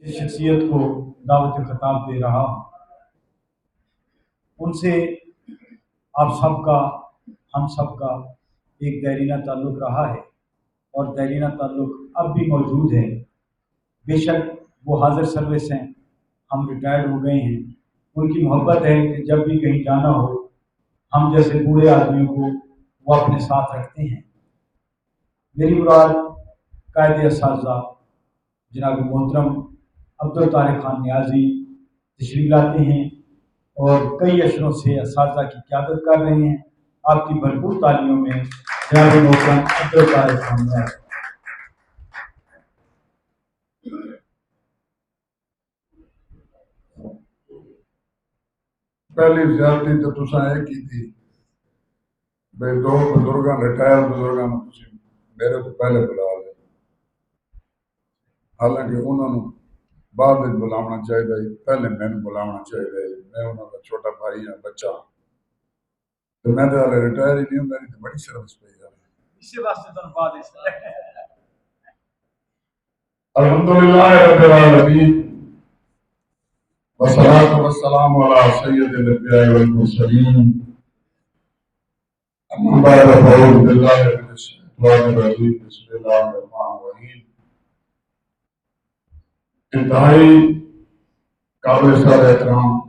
جس شخصیت کو دعوت خطاب دے رہا ہوں، ان سے آپ سب کا، ہم سب کا ایک دیرینہ تعلق رہا ہے اور دیرینہ تعلق اب بھی موجود ہے۔ بے شک وہ حاضر سروس ہیں، ہم ریٹائرڈ ہو گئے ہیں، ان کی محبت ہے کہ جب بھی کہیں جانا ہو ہم جیسے بوڑھے آدمیوں کو وہ اپنے ساتھ رکھتے ہیں۔ میری مراد قائد اساتذہ جناب محترم عبدالطارق خان نیازی تشریف لاتے ہیں اور کئی اشروں سے اساتذہ کی قیادت کر رہے ہیں۔ آپ کی بھرپور تعلیموں میں جناب محترم عبدالطارق خان نیازی۔ پہلی زیادتی تو تساں یہ کی تھی بھائی دو بزرگاں ریٹائر بزرگاں میرے تو پہلے بلا لے، حالانکہ انہوں نے بعد میں بلاونا چاہیے، پہلے میں نے بلاونا چاہیے، میں انہوں کا چھوٹا بھائی ہوں، بچہ تو میں تو ہلے ریٹائر ہی نہیں ہوں، میری تو بڑی سروس پہ جا اسی واسطے تو بعد الحمدللہ رب العالمین والصلاة والسلام على سید الانبیاء والمرسلین اما بعد فاعوذ باللہ من الشیطان الرجیم بسم اللہ الرحمن الرحیم۔ انتہائی قابل سر احترام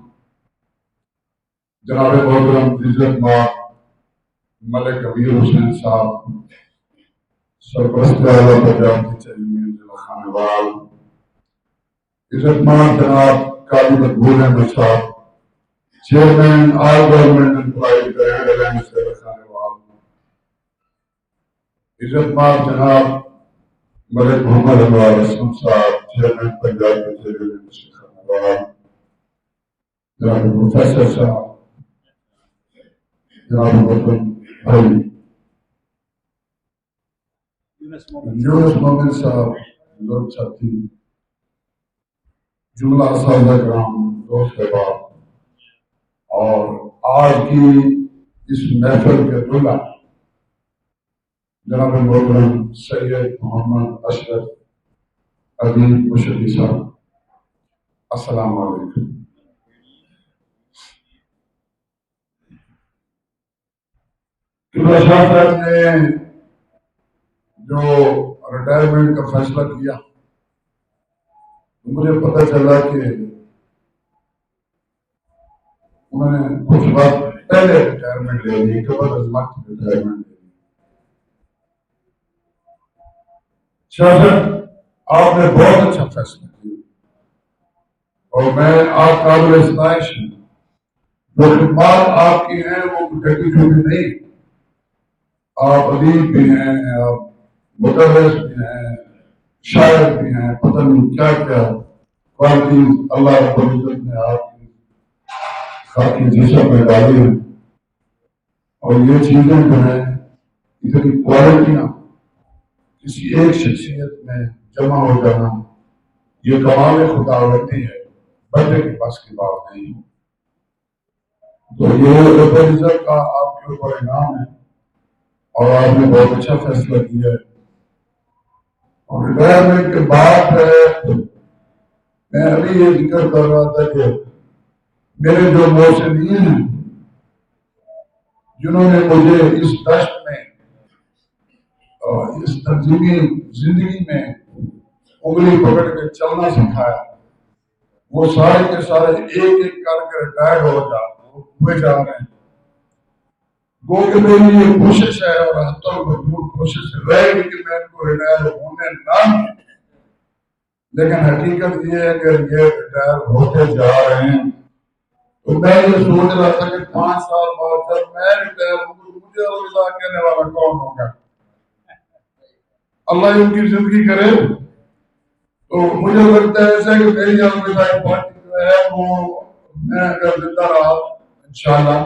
جناب محترم عزت مآب ملک امیر حسین صاحب، سرپرست اعلیٰ پنجاب کے چیئرمین ضلع خانوال، عزت مآب جناب قاضی Maqbool Ahmed sahib, chairman all government employees grade alliance ضلع خانوال، عزت مآب جناب ملک محمد انوار اسلم صاحب، چیئرمین پنجاب کے چیئرمین خانوال، جناب پروفیسر صاحب، جناب محترم بھائی یونس مومن صاحب، بزرگ ساتھی، جملہ اساتذہ کرام، دوست احباب، اور آج کی اس محفل کے دلہا جناب محترم سید محمد اشرف ادیب مشدی صاحب، السلام علیکم۔ قبلہ شاہ صاحب نے جو ریٹائرمنٹ کا فیصلہ کیا، مجھے پتہ چلا کہ انہوں نے کچھ وقت پہلے ریٹائرمنٹ لے لی، قبل از وقت ریٹائرمنٹ لے لی۔ شاہ صاحب آپ نے بہت اچھا فیصلہ کیا اور میں آپ قابل ستائش ہوں۔ جو خدمات آپ کی ہیں وہ ڈھکی چھوٹی نہیں، آپ ادیب بھی ہیں، آپ مدرس بھی ہیں، شاعر بھی ہیں، پتہ نہیں کیا کیا کوالٹیز اللہ رب العزت نے آپ کی خاکی جسم میں ڈالی ہیں، اور یہ چیزیں جو ہیں اتنی کوالٹیاں کسی ایک شخصیت میں جمع ہو جانا یہ کمال خداوندی ہے، بندے کے پاس کی بات نہیں۔ تو یہ رب العزت کا آپ کے اوپر انعام ہے اور آپ نے بہت اچھا فیصلہ کیا ہے۔ اور ریٹائرمنٹ کے بعد میں ابھی یہ ذکر کر رہا تھا کہ میرے جو محسنین ہیں جنہوں نے مجھے اس دشت میں اس تنظیمی زندگی میں انگلی پکڑ کے چلنا سکھایا، وہ سارے کے سارے ایک ایک کر کے ریٹائر ہوئے جا رہے ہیں۔ گو کہ میری یہ کوشش ہے اور حتی مجبور کوشش رہے گی کہ میں ان کو ریٹائر ہونے نہ دوں، لیکن حقیقت یہ ہے کہ یہ ریٹائر ہوتے جا رہے ہیں۔ تو میں یہ سوچ رہا تھا کہ 5 سال بعد جب میں ریٹائر ہوں تو مجھے الوداع کہنے والا کون ہوگا؟ اللہ ان کی زندگی کرے۔ تو مجھے لگتا ہے ایسا کہ میری الوداع پارٹی جو ہے وہ میں اگر زندہ رہا انشاءاللہ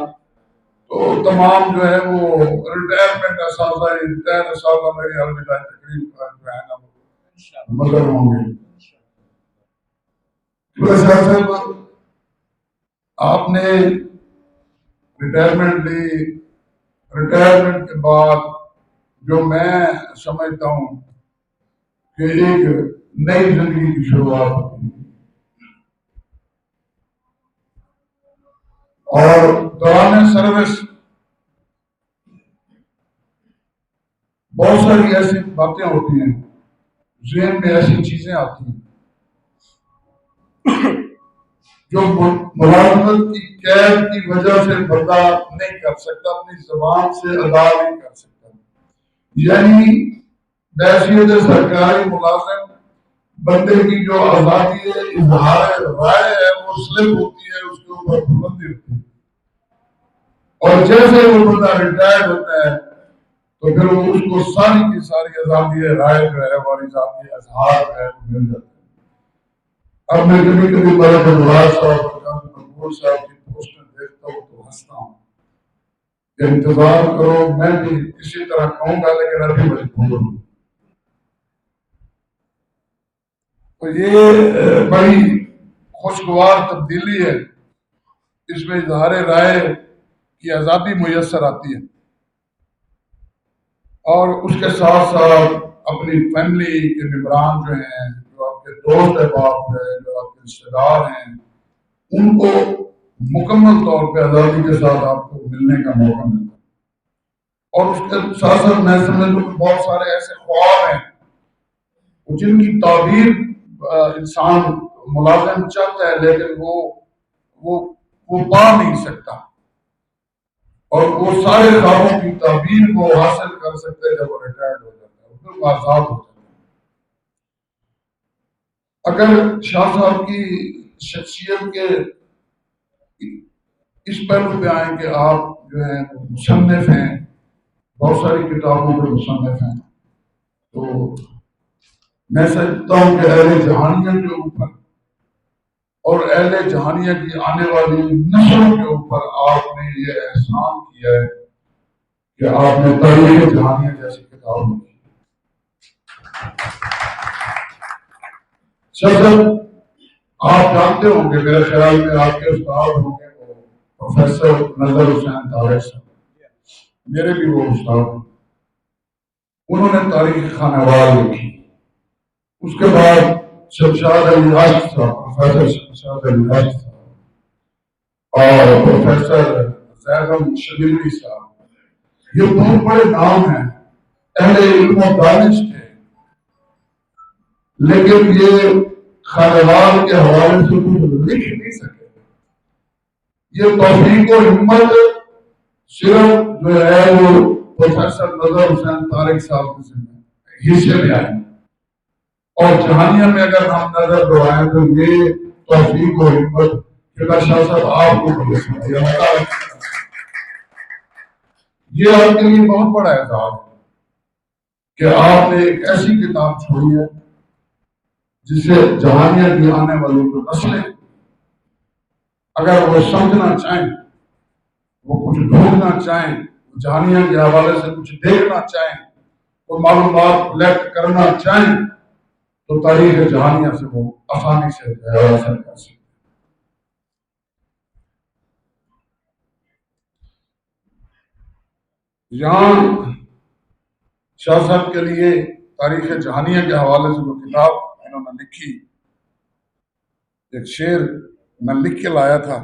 تو تمام جو ہے وہ ریٹائرمنٹ اساتذہ ریٹائر اساتذہ میری الوداع تقریب کا جو ہے نا مظہر ہوں گے۔ صاحب آپ نے ریٹائرمنٹ لی، ریٹائرمنٹ کے بعد جو میں سمجھتا ہوں کہ ایک نئی زندگی کی شروعات ہوتی ہے۔ اور دوران سروس بہت ساری ایسی باتیں ہوتی ہیں، ذہن میں ایسی چیزیں آتی ہیں جو ملازمت کی قید کی وجہ سے بندہ نہیں کر سکتا، اپنی زبان سے ادا نہیں کر سکتا. یعنی بحیثیت سرکاری ملازم بندے کی جو آزادی اظہار رائے ہے وہ سلپ ہوتی ہے، اس کے اوپر پابندی ہوتی ہے، اور جیسے وہ بندہ ریٹائرڈ ہوتا ہے تو پھر وہ اس کو ساری کی ساری آزادی رائے جو ہے اور آزادی اظہار جو ہے وہ مل جاتی ہے. اب میں کبھی کبھی ملک انوار صاحب اور مقبول صاحب کی پوسٹر دیکھتا ہوں تو ہنستا ہوں کہ انتظار کرو، میں بھی اسی طرح کہوں گا لیکن ابھی مجبور ہوں. تو یہ بڑی خوشگوار تبدیلی ہے، اس میں اظہار رائے کی آزادی میسر آتی ہے، اور اس کے ساتھ ساتھ اپنی فیملی کے ممبران جو ہیں، جو آپ کے دوست احباب ہیں، جو آپ کے رشتے دار ہیں، ان کو مکمل طور پہ آزادی کے ساتھ آپ کو ملنے کا موقع ملتا ہے. اور اس کے ساتھ ساتھ میں سمجھتا ہوں کہ بہت سارے ایسے خواب ہیں جن کی تعبیر انسان ملازم چاہتا ہے لیکن وہ پا نہیں سکتا، اور وہ سارے خوابوں کی تعبیر کو حاصل کر سکتے ہیں جب وہ ریٹائرڈ ہو جاتا ہے، پھر وہ آزاد ہو جاتا ہے. اگر شاہ صاحب کی شخصیت کے اس پہلو پہ آئیں کہ آپ جو ہیں مصنف ہیں، بہت ساری کتابوں کے مصنف ہیں، تو میں سمجھتا ہوں کہ اہل جہانیہ کے اوپر اور اہل جہانیہ کی آنے والی نسلوں کے اوپر آپ نے یہ احسان کیا ہے کہ آپ نے تاریخ جہانیہ جیسی کتاب لکھی. سر آپ جانتے ہوں گے، میرے خیال میں آپ کے استاد ہوں گے وہ پروفیسر نظر حسین طارق صاحب، میرے بھی وہ استاد ہیں. انہوں نے تاریخ خانوال لکھی. اس کے بعد شمشاد علی عاشق صاحب، پروفیسر شمشاد علی عاشق صاحب اور پروفیسر زیدم شبیلی صاحب، یہ بہت بڑے نام ہیں، اہل علم و دانش تھے، لیکن یہ خانوال کے حوالے سے کچھ لکھ نہیں سکے. یہ توفیق و ہمت صرف جو ہے وہ پروفیسر نظر حسین طارق صاحب کے حصے میں آئی. اور جہانیہ میں اگر ہم نظر دوڑائیں تو یہ توفیق و ہمت کہ شاہ صاحب آپ کو یہ آپ کے لیے بہت بڑا اعزاز ہے کہ آپ نے ایک ایسی کتاب چھوڑی ہے جسے جہانیہ کی آنے والی جو نسلیں اگر وہ سمجھنا چاہیں، وہ کچھ ڈھونڈنا چاہیں، جہانیہ کے حوالے سے کچھ دیکھنا چاہیں، وہ معلومات کلیکٹ کرنا چاہیں تو تاریخ جہانیہ سے وہ آسانی سے حاصل کر سکتے. یہاں شاہ صاحب کے لیے تاریخ جہانیہ کے حوالے سے جو کتاب انہوں نے لکھی، ایک شعر میں لکھ کے لایا تھا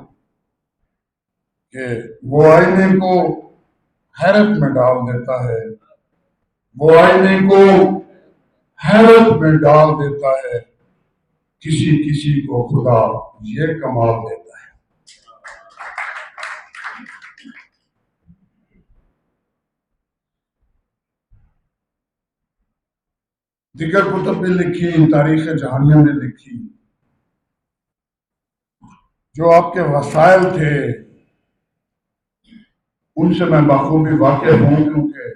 کہ وہ آئینے کو حیرت میں ڈال دیتا ہے، وہ آئینے کو حیرت میں ڈال دیتا ہے، کسی کسی کو خدا یہ کمال دیتا ہے. دیگر کتب نے لکھی، تاریخ جہانیہ نے لکھی، جو آپ کے وسائل تھے ان سے میں بخوبی واقف ہوں، کیونکہ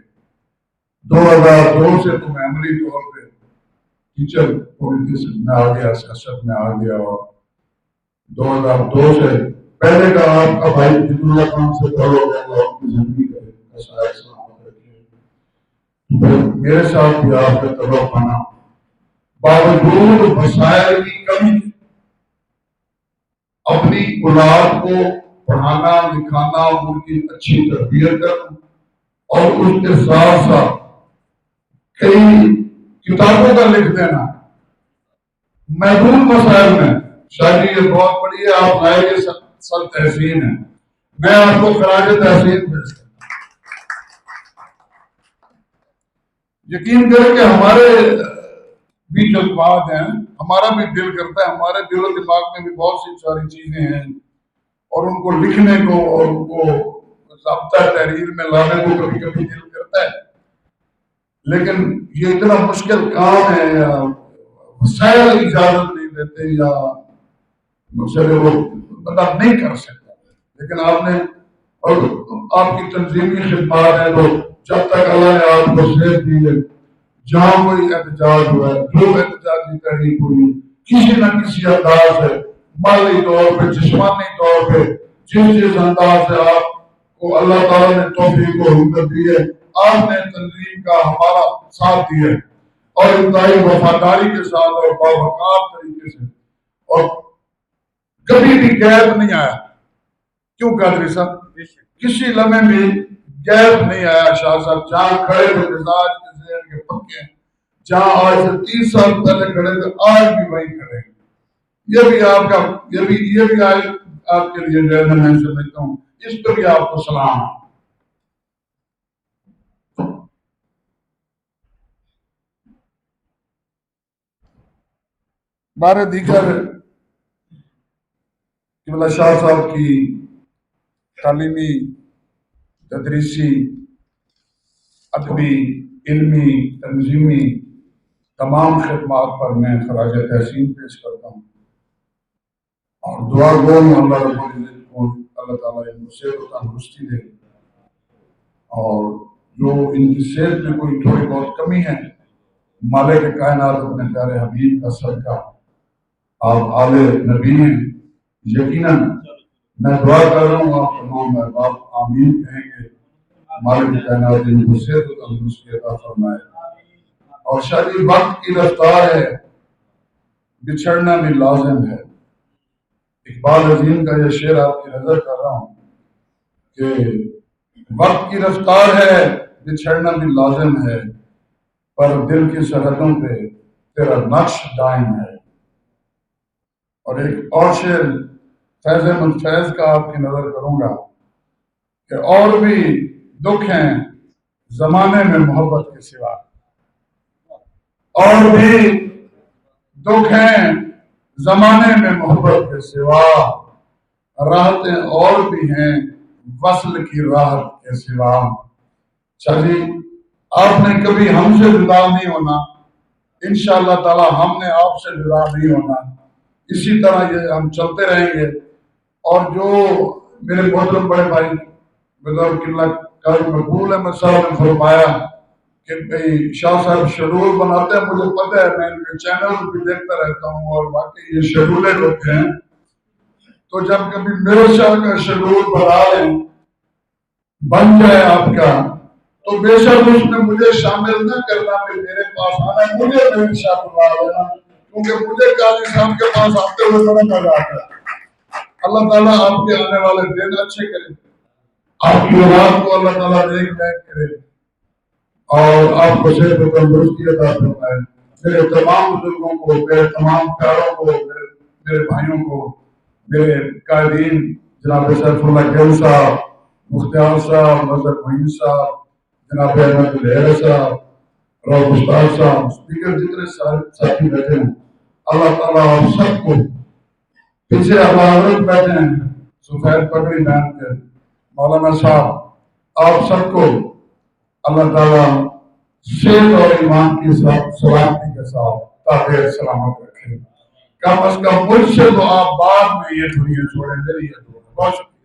2002 سے تو میں عملی طور پہ ٹیچر پولیٹکس میں آ گیا، سیاست میں آ گیا، اور 2002 سے پہلے کا آپ کا بھائی جتنا اللہ خان سے پڑھ ہو گیا تو آپ کی زندگی کا مسائل سلامت رکھے. میرے ساتھ بھی آپ کا طبع پانا باوجود مسائل کی کمی اپنی اولاد کو پڑھانا لکھانا، ان کی اچھی تربیت کرنا، اور اس کے ساتھ ساتھ کئی کتابوں کا لکھ دینا محدود مسائل میں. شاید یہ بہت بڑی ہے، آپ لائے یہ سب تحسین ہے، میں آپ کو خراج تحسین پیش کرتا ہوں۔ یقین کریں کہ ہمارے بھی جذبات ہیں، ہمارا بھی دل کرتا ہے، ہمارے دل و دماغ میں بھی بہت سی ساری چیزیں ہیں اور ان کو لکھنے کو اور ان کو ضابطہ تحریر میں لانے کو کبھی کبھی دل کرتا ہے، لیکن یہ اتنا مشکل کام ہے یا وسائل اجازت نہیں دیتے یا مسئلے وہ بندہ نہیں کر سکتا، لیکن آپ نے اور آپ کی تنظیمی خدمات ہیں تو جب تک اللہ نے آپ کو صحت دی ہے، جہاں کوئی احتجاج ہوا ہے، جو احتجاجی تحریک ہوئی، کسی نہ کسی انداز سے مالی طور پہ جسمانی طور پہ جس انداز سے آپ کو اللہ تعالیٰ نے توفیق و ہمت دی ہے، آپ نے تنظیم کا ہمارا ساتھ دیا ہے اور انتہائی وفاداری کے ساتھ اور باوقار طریقے سے، اور کبھی بھی گیپ نہیں آیا۔ کیوں قادری صاحب؟ کسی لمحے بھی گیپ نہیں آیا شاہ صاحب، جہاں کھڑے تھے مزاج کے ذہن کے پکے ہیں، جہاں آج سے 30 سال پہلے کھڑے تھے آج بھی وہی کھڑے ہیں۔ یہ بھی آپ کا یہ بھی آج آپ کے لیے جو ہے میں سمجھتا ہوں، اس پہ بھی آپ کو سلام ہے۔ بارے دیگر قبلہ شاہ صاحب کی تعلیمی، تدریسی، ادبی، علمی، تنظیمی تمام خدمات پر میں خراج تحسین پیش کرتا ہوں اور دعا گو ہوں اللہ رب العزت کو اللہ تعالیٰ ان کو صحت و تندرستی دے، اور جو ان کی صحت میں کوئی تھوڑی بہت کمی ہے، مالک کائنات اپنے پیارے حبیب کا صدقہ، آپ آل نبی ہیں، یقیناً میں دعا کر رہا ہوں آپ تمام احباب آمین کہیں گے، مالک کائنات ان کو صحت و تندرستی عطا فرمائے۔ اور شاید وقت کی رفتار ہے، بچھڑنا بھی لازم ہے۔ اقبال عظیم کا یہ شعر آپ کی نظر کر رہا ہوں کہ وقت کی رفتار ہے، بچھڑنا بھی لازم ہے، پر دل کی سرحدوں پہ تیرا نقش دائم ہے۔ اور ایک اور شعر فیض احمد فیض کا آپ کی نظر کروں گا کہ اور بھی دکھ ہیں زمانے میں محبت کے سوا، اور بھی دکھ ہیں زمانے میں محبت کے سوا، راحتیں اور بھی ہیں وصل کی راحت کے سوا۔ اچھا جی، آپ نے کبھی ہم سے جدا نہیں ہونا، انشاءاللہ تعالی ہم نے آپ سے جدا نہیں ہونا، اسی طرح یہ ہم چلتے رہیں گے۔ اور جو میرے محترم بڑے بھائی بزرگ قبلہ قاری مقبول احمد صاحب نے فرمایا کہ بھئی شاہ صاحب شیڈول بناتے ہیں، مجھے پتہ ہے، میں ان کے چینل بھی دیکھتا رہتا ہوں اور واقعی یہ شیڈولیں ہوتے ہیں، تو جب کبھی میرے شاہ کا شیڈول بنا لیں بن جائے آپ کا، تو بے شک اس میں مجھے شامل نہ کرنا، کہ میرے پاس آنا، مجھے میرے شاہ بنا لینا، کیونکہ مجھے قاضی صاحب کے پاس آتے ہوئے بڑا مزہ آتا ہے۔ اللہ تعالیٰ آپ کے آنے والے دن اچھے کرے، آپ کی اولاد کو اللہ تعالیٰ نیک نیک کرے اور آپ کو صحت و تندرستی عطا فرمائے۔ میرے تمام بزرگوں کو، میرے تمام پیاروں کو، میرے بھائیوں کو، میرے قائدین جناب سیف اللہ گل صاحب، مختار صاحب، مظہر معین صاحب، جناب احمد الہیر صاحب، روح استاد صاحب، اسپیکر جتنے ساتھی بیٹھے ہیں، اللہ تعالیٰ آپ سب کو، پیچھے حضرت بیٹھے ہیں سفید پگڑی پہن کے مولانا صاحب، آپ سب کو اللہ تعالیٰ صحت اور ایمان کی سلامتی کے ساتھ طاہر سلامت رکھے۔ کم از کم مجھ سے تو آپ بعد میں یہ دنیا چھوڑیں، میری یہ دعا ہے۔ بہت شکریہ۔